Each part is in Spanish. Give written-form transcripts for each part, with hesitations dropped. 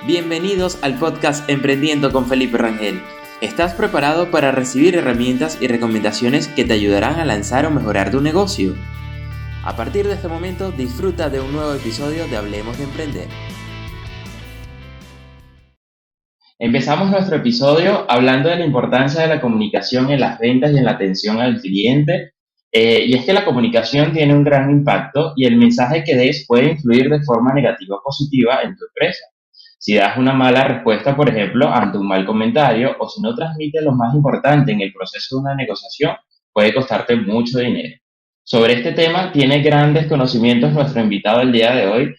Bienvenidos al podcast Emprendiendo con Felipe Rangel. ¿Estás preparado para recibir herramientas y recomendaciones que te ayudarán a lanzar o mejorar tu negocio? A partir de este momento, disfruta de un nuevo episodio de Hablemos de Emprender. Empezamos nuestro episodio hablando de la importancia de la comunicación en las ventas y en la atención al cliente. Y es que la comunicación tiene un gran impacto y el mensaje que des puede influir de forma negativa o positiva en tu empresa. Si das una mala respuesta, por ejemplo, ante un mal comentario, o si no transmites lo más importante en el proceso de una negociación, puede costarte mucho dinero. Sobre este tema tiene grandes conocimientos nuestro invitado el día de hoy,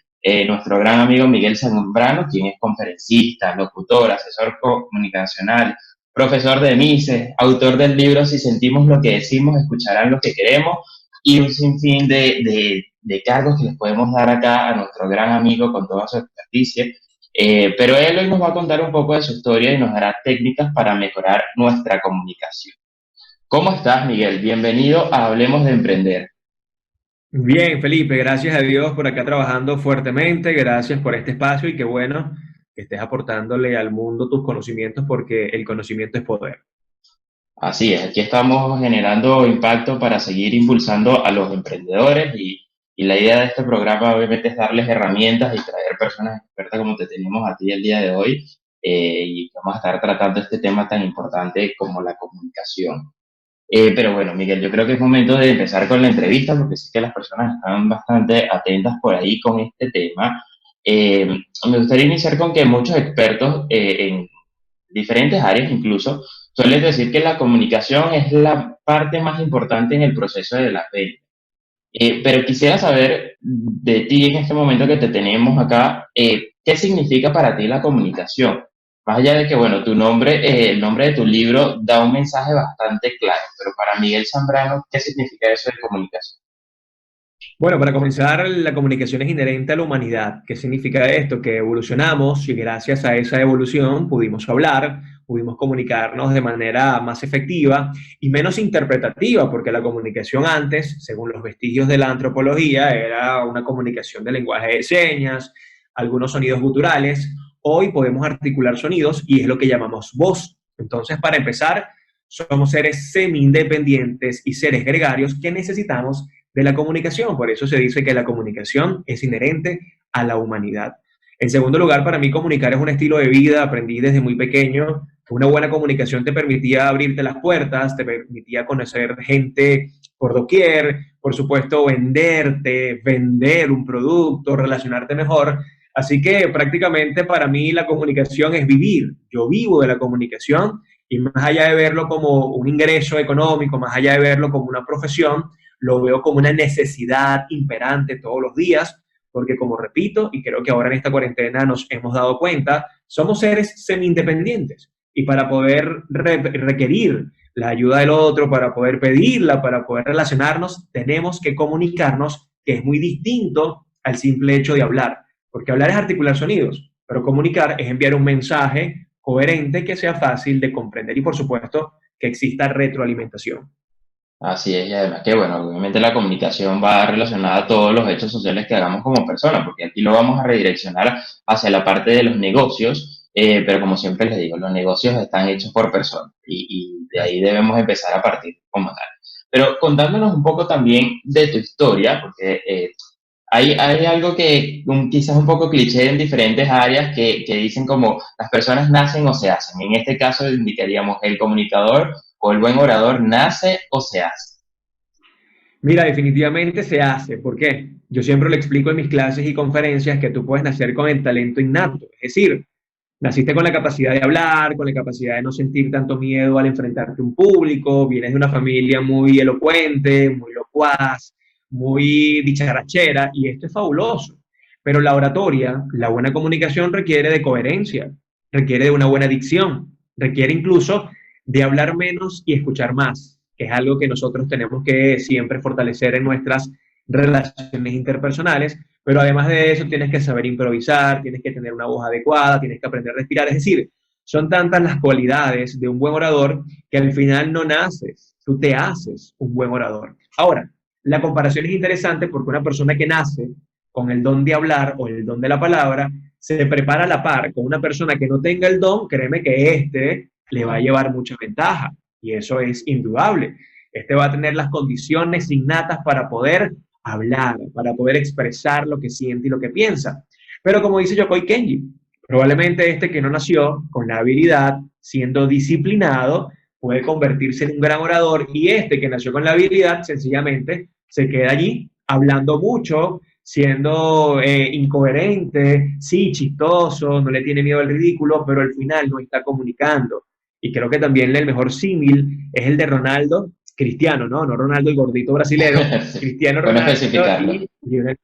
nuestro gran amigo Miguel Zambrano, quien es conferencista, locutor, asesor comunicacional, profesor de Mises, autor del libro Si sentimos lo que decimos, escucharán lo que queremos, y un sinfín de cargos que les podemos dar acá a nuestro gran amigo con toda su experticia. Pero él hoy nos va a contar un poco de su historia y nos dará técnicas para mejorar nuestra comunicación. ¿Cómo estás, Miguel? Bienvenido a Hablemos de Emprender. Bien, Felipe, gracias a Dios por acá trabajando fuertemente, gracias por este espacio y qué bueno que estés aportándole al mundo tus conocimientos porque el conocimiento es poder. Así es, aquí estamos generando impacto para seguir impulsando a los emprendedores y la idea de este programa obviamente es darles herramientas y traer personas expertas como te tenemos a ti el día de hoy, y vamos a estar tratando este tema tan importante como la comunicación. Pero bueno, Miguel, yo creo que es momento de empezar con la entrevista porque sé que las personas están bastante atentas por ahí con este tema. Eh, Me gustaría iniciar con que muchos expertos en diferentes áreas incluso suelen decir que la comunicación es la parte más importante en el proceso de la venta. Pero quisiera saber de ti en este momento que te tenemos acá, ¿qué significa para ti la comunicación? Más allá de que, bueno, tu nombre, el nombre de tu libro da un mensaje bastante claro, pero para Miguel Zambrano, ¿qué significa eso de comunicación? Bueno, para comenzar, la comunicación es inherente a la humanidad. ¿Qué significa esto? Que evolucionamos y gracias a esa evolución pudimos hablar, pudimos comunicarnos de manera más efectiva y menos interpretativa, porque la comunicación antes, según los vestigios de la antropología, era una comunicación de lenguaje de señas, algunos sonidos guturales. Hoy podemos articular sonidos y es lo que llamamos voz. Entonces, para empezar, somos seres semi-independientes y seres gregarios que necesitamos de la comunicación. Por eso se dice que la comunicación es inherente a la humanidad. En segundo lugar, para mí comunicar es un estilo de vida. Aprendí desde muy pequeño que una buena comunicación te permitía abrirte las puertas, te permitía conocer gente por doquier, por supuesto, vender un producto, relacionarte mejor. Así que prácticamente para mí la comunicación es vivir. Yo vivo de la comunicación y más allá de verlo como un ingreso económico, más allá de verlo como una profesión, lo veo como una necesidad imperante todos los días, porque como repito, y creo que ahora en esta cuarentena nos hemos dado cuenta, somos seres semi-independientes. Y para poder requerir la ayuda del otro, para poder pedirla, para poder relacionarnos, tenemos que comunicarnos, que es muy distinto al simple hecho de hablar. Porque hablar es articular sonidos, pero comunicar es enviar un mensaje coherente que sea fácil de comprender y, por supuesto, que exista retroalimentación. Así es, y además que, bueno, obviamente la comunicación va relacionada a todos los hechos sociales que hagamos como personas, porque aquí lo vamos a redireccionar hacia la parte de los negocios, pero como siempre les digo, los negocios están hechos por personas y de ahí debemos empezar a partir como tal. Pero contándonos un poco también de tu historia, porque hay algo que quizás un poco cliché en diferentes áreas que dicen como las personas nacen o se hacen. En este caso indicaríamos el comunicador o el buen orador nace o se hace. Mira, definitivamente se hace. ¿Por qué? Yo siempre lo explico en mis clases y conferencias que tú puedes nacer con el talento innato. Es decir, naciste con la capacidad de hablar, con la capacidad de no sentir tanto miedo al enfrentarte a un público, vienes de una familia muy elocuente, muy locuaz, muy dicharachera, y esto es fabuloso. Pero la oratoria, la buena comunicación requiere de coherencia, requiere de una buena dicción, requiere incluso de hablar menos y escuchar más, que es algo que nosotros tenemos que siempre fortalecer en nuestras relaciones interpersonales, pero además de eso tienes que saber improvisar, tienes que tener una voz adecuada, tienes que aprender a respirar, es decir, son tantas las cualidades de un buen orador que al final no naces, tú te haces un buen orador. Ahora, la comparación es interesante porque una persona que nace con el don de hablar o el don de la palabra se prepara a la par con una persona que no tenga el don, créeme que este le va a llevar mucha ventaja. Y eso es indudable. Este va a tener las condiciones innatas para poder hablar, para poder expresar lo que siente y lo que piensa. Pero como dice Yokoi Kenji, probablemente este que no nació con la habilidad, siendo disciplinado, puede convertirse en un gran orador, y este que nació con la habilidad sencillamente se queda allí hablando mucho, siendo incoherente, sí, chistoso, no le tiene miedo al ridículo, pero al final no está comunicando. Y creo que también el mejor símil es el de Ronaldo, Cristiano, ¿no? No Ronaldo el gordito brasilero, Sí. Cristiano Bueno Ronaldo especificarlo. y Lionel,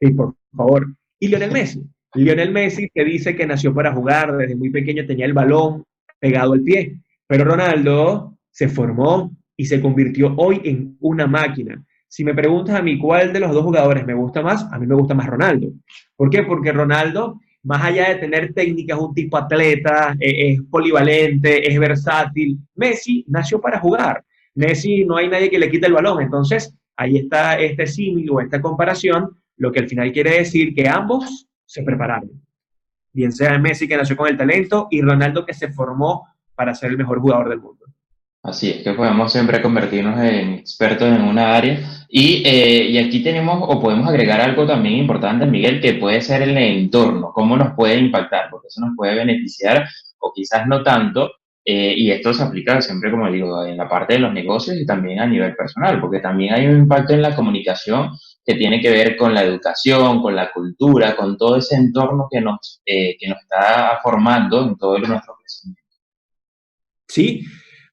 sí, por favor. Y Lionel Messi. Lionel Messi que dice que nació para jugar, desde muy pequeño tenía el balón pegado al pie, pero Ronaldo se formó y se convirtió hoy en una máquina. Si me preguntas a mí cuál de los dos jugadores me gusta más, a mí me gusta más Ronaldo. ¿Por qué? Porque Ronaldo, más allá de tener técnicas, es un tipo atleta, es polivalente, es versátil. Messi nació para jugar. Messi no hay nadie que le quite el balón. Entonces, ahí está este símil o esta comparación, lo que al final quiere decir que ambos se prepararon. Bien sea Messi que nació con el talento y Ronaldo que se formó para ser el mejor jugador del mundo. Así es que podemos siempre convertirnos en expertos en una área. Y aquí tenemos o podemos agregar algo también importante, Miguel, que puede ser el entorno, cómo nos puede impactar, porque eso nos puede beneficiar o quizás no tanto. Y esto se aplica siempre, como digo, en la parte de los negocios y también a nivel personal, porque también hay un impacto en la comunicación que tiene que ver con la educación, con la cultura, con todo ese entorno que nos está formando en todo nuestro crecimiento. Sí,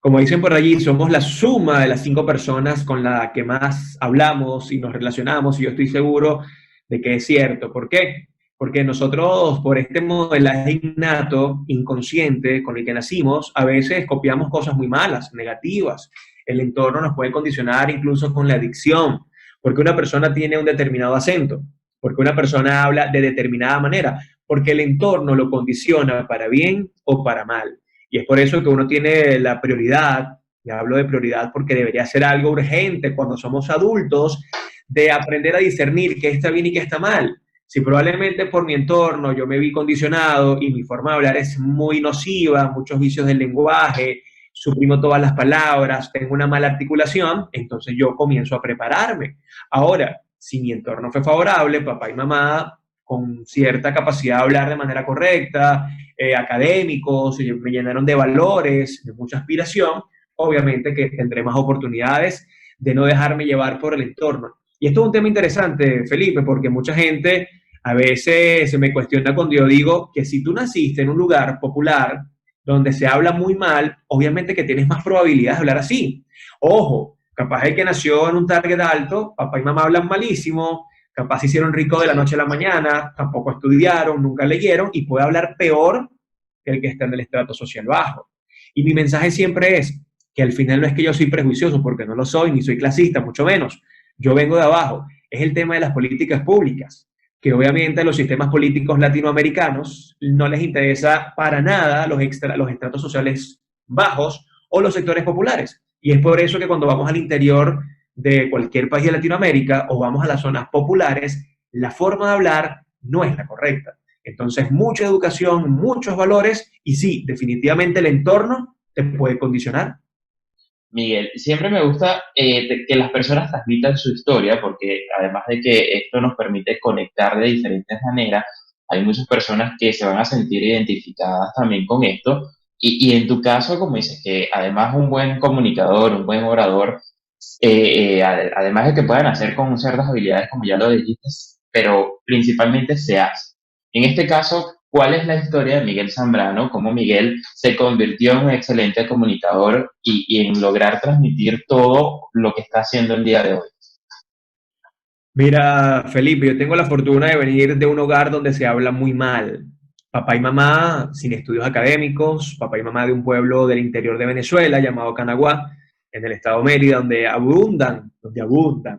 como dicen por allí, somos la suma de las 5 personas con las que más hablamos y nos relacionamos, y yo estoy seguro de que es cierto. ¿Por qué? Porque nosotros, por este modelaje innato, inconsciente, con el que nacimos, a veces copiamos cosas muy malas, negativas. El entorno nos puede condicionar incluso con la adicción, porque una persona tiene un determinado acento, porque una persona habla de determinada manera, porque el entorno lo condiciona para bien o para mal. Y es por eso que uno tiene la prioridad, y hablo de prioridad porque debería ser algo urgente cuando somos adultos, de aprender a discernir qué está bien y qué está mal. Si probablemente por mi entorno yo me vi condicionado y mi forma de hablar es muy nociva, muchos vicios del lenguaje, suprimo todas las palabras, tengo una mala articulación, entonces yo comienzo a prepararme. Ahora, si mi entorno fue favorable, papá y mamá con cierta capacidad de hablar de manera correcta, académicos, me llenaron de valores, de mucha aspiración, obviamente que tendré más oportunidades de no dejarme llevar por el entorno. Y esto es un tema interesante, Felipe, porque mucha gente a veces se me cuestiona cuando yo digo que si tú naciste en un lugar popular donde se habla muy mal, obviamente que tienes más probabilidades de hablar así. Ojo, capaz el que nació en un target alto, papá y mamá hablan malísimo, capaz se hicieron ricos de la noche a la mañana, tampoco estudiaron, nunca leyeron, y puede hablar peor que el que está en el estrato social bajo. Y mi mensaje siempre es que al final no es que yo soy prejuicioso, porque no lo soy, ni soy clasista, mucho menos. Yo vengo de abajo. Es el tema de las políticas públicas, que obviamente a los sistemas políticos latinoamericanos no les interesa para nada los estratos sociales bajos o los sectores populares. Y es por eso que cuando vamos al interior de cualquier país de Latinoamérica o vamos a las zonas populares, la forma de hablar no es la correcta. Entonces, mucha educación, muchos valores y sí, definitivamente el entorno te puede condicionar. Miguel, siempre me gusta que las personas transmitan su historia, porque además de que esto nos permite conectar de diferentes maneras, hay muchas personas que se van a sentir identificadas también con esto. Y en tu caso, como dices, que además un buen comunicador, un buen orador, además de que puedan hacer con ciertas habilidades, como ya lo dijiste, pero principalmente se hace. En este caso, ¿cuál es la historia de Miguel Zambrano? Cómo Miguel se convirtió en un excelente comunicador y en lograr transmitir todo lo que está haciendo el día de hoy. Mira, Felipe, yo tengo la fortuna de venir de un hogar donde se habla muy mal. Papá y mamá sin estudios académicos, papá y mamá de un pueblo del interior de Venezuela llamado Canaguá, en el estado Mérida, donde abundan,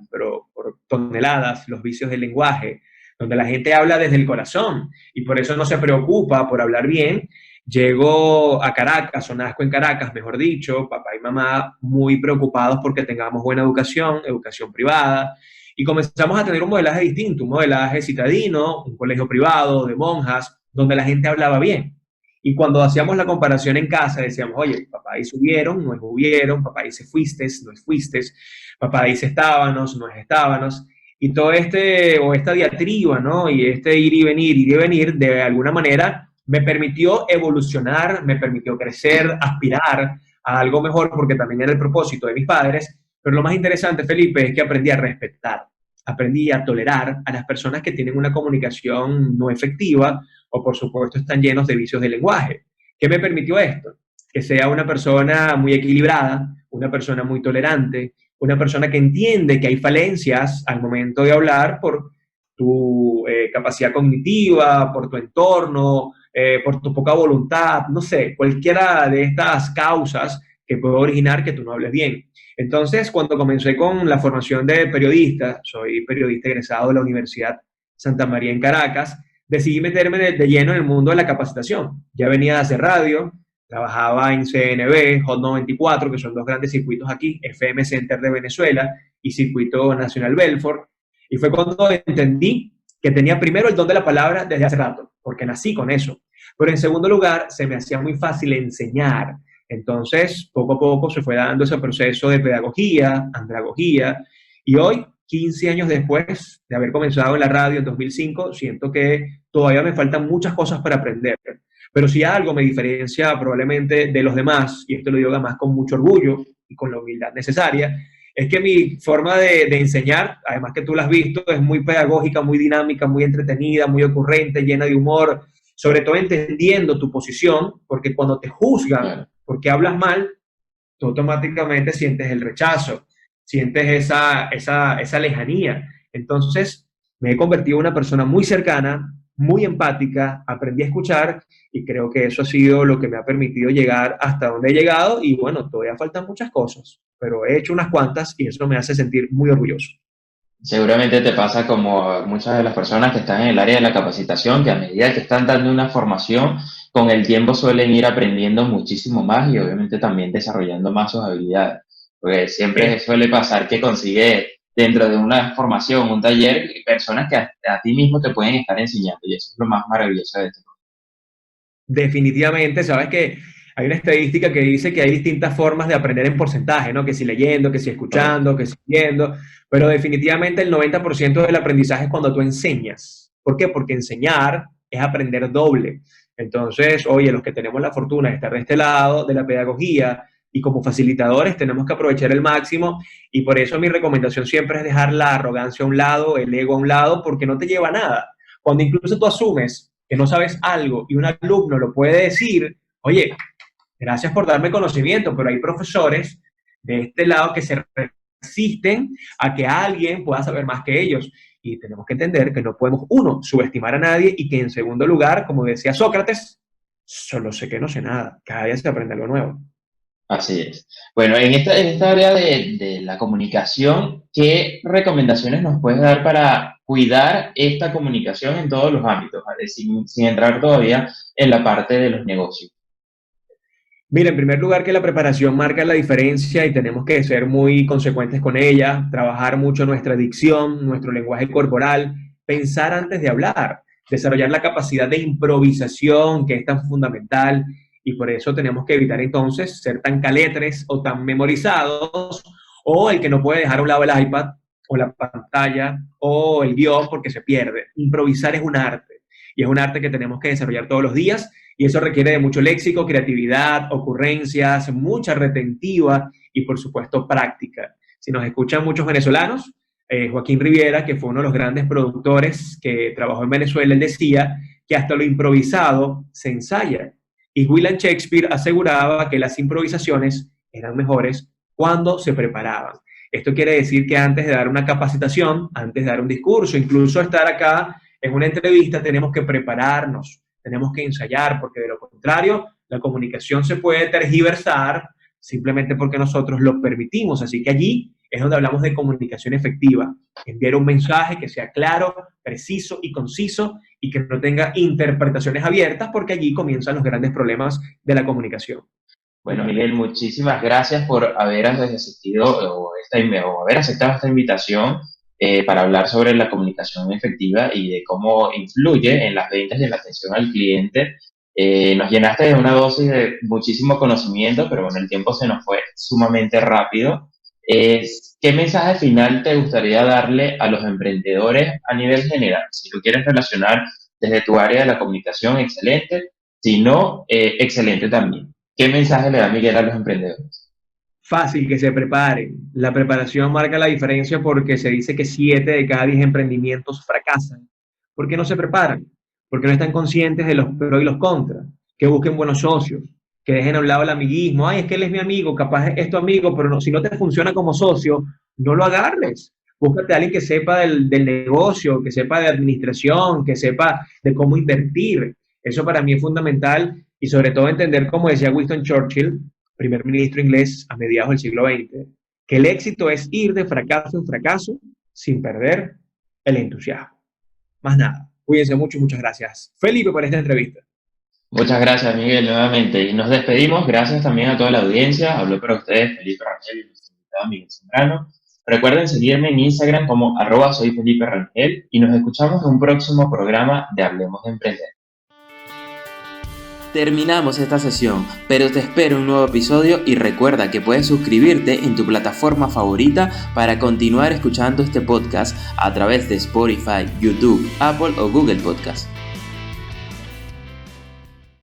pero por toneladas, los vicios del lenguaje, donde la gente habla desde el corazón y por eso no se preocupa por hablar bien. Llego a Caracas, o nazco en Caracas, mejor dicho, papá y mamá muy preocupados porque tengamos buena educación, educación privada, Y comenzamos a tener un modelaje distinto, un modelaje citadino, un colegio privado de monjas, donde la gente hablaba bien. Y cuando hacíamos la comparación en casa, decíamos, oye, papá dice hubieron, no es hubieron, papá dice fuistes, no es fuistes, papá dice estábanos, no es estábanos. Y todo o esta diatriba, ¿no? Y este ir y venir, de alguna manera me permitió evolucionar, me permitió crecer, aspirar a algo mejor, porque también era el propósito de mis padres. Pero lo más interesante, Felipe, es que aprendí a respetar, aprendí a tolerar a las personas que tienen una comunicación no efectiva o, por supuesto, están llenos de vicios de lenguaje. ¿Qué me permitió esto? Que sea una persona muy equilibrada, una persona muy tolerante, una persona que entiende que hay falencias al momento de hablar por tu capacidad cognitiva, por tu entorno, por tu poca voluntad, no sé, cualquiera de estas causas que puede originar que tú no hables bien. Entonces, cuando comencé con la formación de periodista, soy periodista egresado de la Universidad Santa María en Caracas, decidí meterme de lleno en el mundo de la capacitación. Ya venía de hacer radio, trabajaba en CNB, Hot 94, que son dos grandes circuitos aquí, FM Center de Venezuela y Circuito Nacional Belfort. Y fue cuando entendí que tenía primero el don de la palabra desde hace rato, porque nací con eso. Pero en segundo lugar, se me hacía muy fácil enseñar. Entonces, poco a poco se fue dando ese proceso de pedagogía, andragogía, y hoy, 15 años después de haber comenzado en la radio en 2005, siento que todavía me faltan muchas cosas para aprender. Pero si algo me diferencia probablemente de los demás, y esto lo digo además con mucho orgullo y con la humildad necesaria, es que mi forma de enseñar, además que tú la has visto, es muy pedagógica, muy dinámica, muy entretenida, muy ocurrente, llena de humor, sobre todo entendiendo tu posición, porque cuando te juzgan porque hablas mal, tú automáticamente sientes el rechazo, sientes esa lejanía. Entonces, me he convertido en una persona muy cercana, muy empática, aprendí a escuchar y creo que eso ha sido lo que me ha permitido llegar hasta donde he llegado y bueno, todavía faltan muchas cosas, pero he hecho unas cuantas y eso me hace sentir muy orgulloso. Seguramente te pasa como a muchas de las personas que están en el área de la capacitación, que a medida que están dando una formación, con el tiempo suelen ir aprendiendo muchísimo más y obviamente también desarrollando más sus habilidades. Porque siempre Eh, suele pasar que consigue dentro de una formación, un taller, personas que a ti mismo te pueden estar enseñando y eso es lo más maravilloso de esto. Definitivamente, sabes que hay una estadística que dice que hay distintas formas de aprender en porcentaje, ¿no? Que si leyendo, que si Correcto. escuchando, que si viendo, pero definitivamente el 90% del aprendizaje es cuando tú enseñas. ¿Por qué? Porque enseñar es aprender doble. Entonces, oye, los que tenemos la fortuna de estar de este lado de la pedagogía y como facilitadores tenemos que aprovechar el máximo y por eso mi recomendación siempre es dejar la arrogancia a un lado, el ego a un lado, porque no te lleva a nada. Cuando incluso tú asumes que no sabes algo y un alumno lo puede decir, oye, gracias por darme conocimiento, pero hay profesores de este lado que se resisten a que alguien pueda saber más que ellos. Y tenemos que entender que no podemos, uno, subestimar a nadie y que en segundo lugar, como decía Sócrates, solo sé que no sé nada, cada día se aprende algo nuevo. Así es. Bueno, en esta área de la comunicación, ¿qué recomendaciones nos puedes dar para cuidar esta comunicación en todos los ámbitos, ¿vale? Sin entrar todavía en la parte de los negocios. Mira, en primer lugar que la preparación marca la diferencia y tenemos que ser muy consecuentes con ella, trabajar mucho nuestra dicción, nuestro lenguaje corporal, pensar antes de hablar, desarrollar la capacidad de improvisación que es tan fundamental y por eso tenemos que evitar entonces ser tan caletres o tan memorizados o el que no puede dejar a un lado el iPad o la pantalla o el guión porque se pierde. Improvisar es un arte y es un arte que tenemos que desarrollar todos los días y eso requiere de mucho léxico, creatividad, ocurrencias, mucha retentiva y, por supuesto, práctica. Si nos escuchan muchos venezolanos, Joaquín Riviera, que fue uno de los grandes productores que trabajó en Venezuela, él decía que hasta lo improvisado se ensaya. Y William Shakespeare aseguraba que las improvisaciones eran mejores cuando se preparaban. Esto quiere decir que antes de dar una capacitación, antes de dar un discurso, incluso estar acá en una entrevista, tenemos que prepararnos, tenemos que ensayar, porque de lo contrario, la comunicación se puede tergiversar simplemente porque nosotros lo permitimos. Así que allí es donde hablamos de comunicación efectiva. Enviar un mensaje que sea claro, preciso y conciso y que no tenga interpretaciones abiertas, porque allí comienzan los grandes problemas de la comunicación. Bueno, Miguel, muchísimas gracias por haber asistido o haber aceptado esta invitación. para hablar sobre la comunicación efectiva y de cómo influye en las ventas y en la atención al cliente. Nos llenaste de una dosis de muchísimo conocimiento, pero bueno, el tiempo se nos fue sumamente rápido. ¿Qué mensaje final te gustaría darle a los emprendedores a nivel general? Si lo quieres relacionar desde tu área de la comunicación, excelente. Si no, excelente también. ¿Qué mensaje le da Miguel a los emprendedores? Fácil, que se preparen. La preparación marca la diferencia porque se dice que 7 de cada 10 emprendimientos fracasan. ¿Por qué no se preparan? Porque no están conscientes de los pros y los contras. Que busquen buenos socios, que dejen a un lado el amiguismo. Ay, es que él es mi amigo, capaz es tu amigo, pero no, si no te funciona como socio, no lo agarres. Búscate a alguien que sepa del negocio, que sepa de administración, que sepa de cómo invertir. Eso para mí es fundamental y sobre todo entender, como decía Winston Churchill, primer ministro inglés a mediados del siglo XX, que el éxito es ir de fracaso en fracaso sin perder el entusiasmo. Más nada. Cuídense mucho y muchas gracias, Felipe, por esta entrevista. Muchas gracias, Miguel, nuevamente. Y nos despedimos. Gracias también a toda la audiencia. Habló para ustedes Felipe Rangel y nuestro invitado Miguel Zambrano. Recuerden seguirme en Instagram como @soyFelipeRangel y nos escuchamos en un próximo programa de Hablemos de Emprender. Terminamos esta sesión, pero te espero un nuevo episodio y recuerda que puedes suscribirte en tu plataforma favorita para continuar escuchando este podcast a través de Spotify, YouTube, Apple o Google Podcast.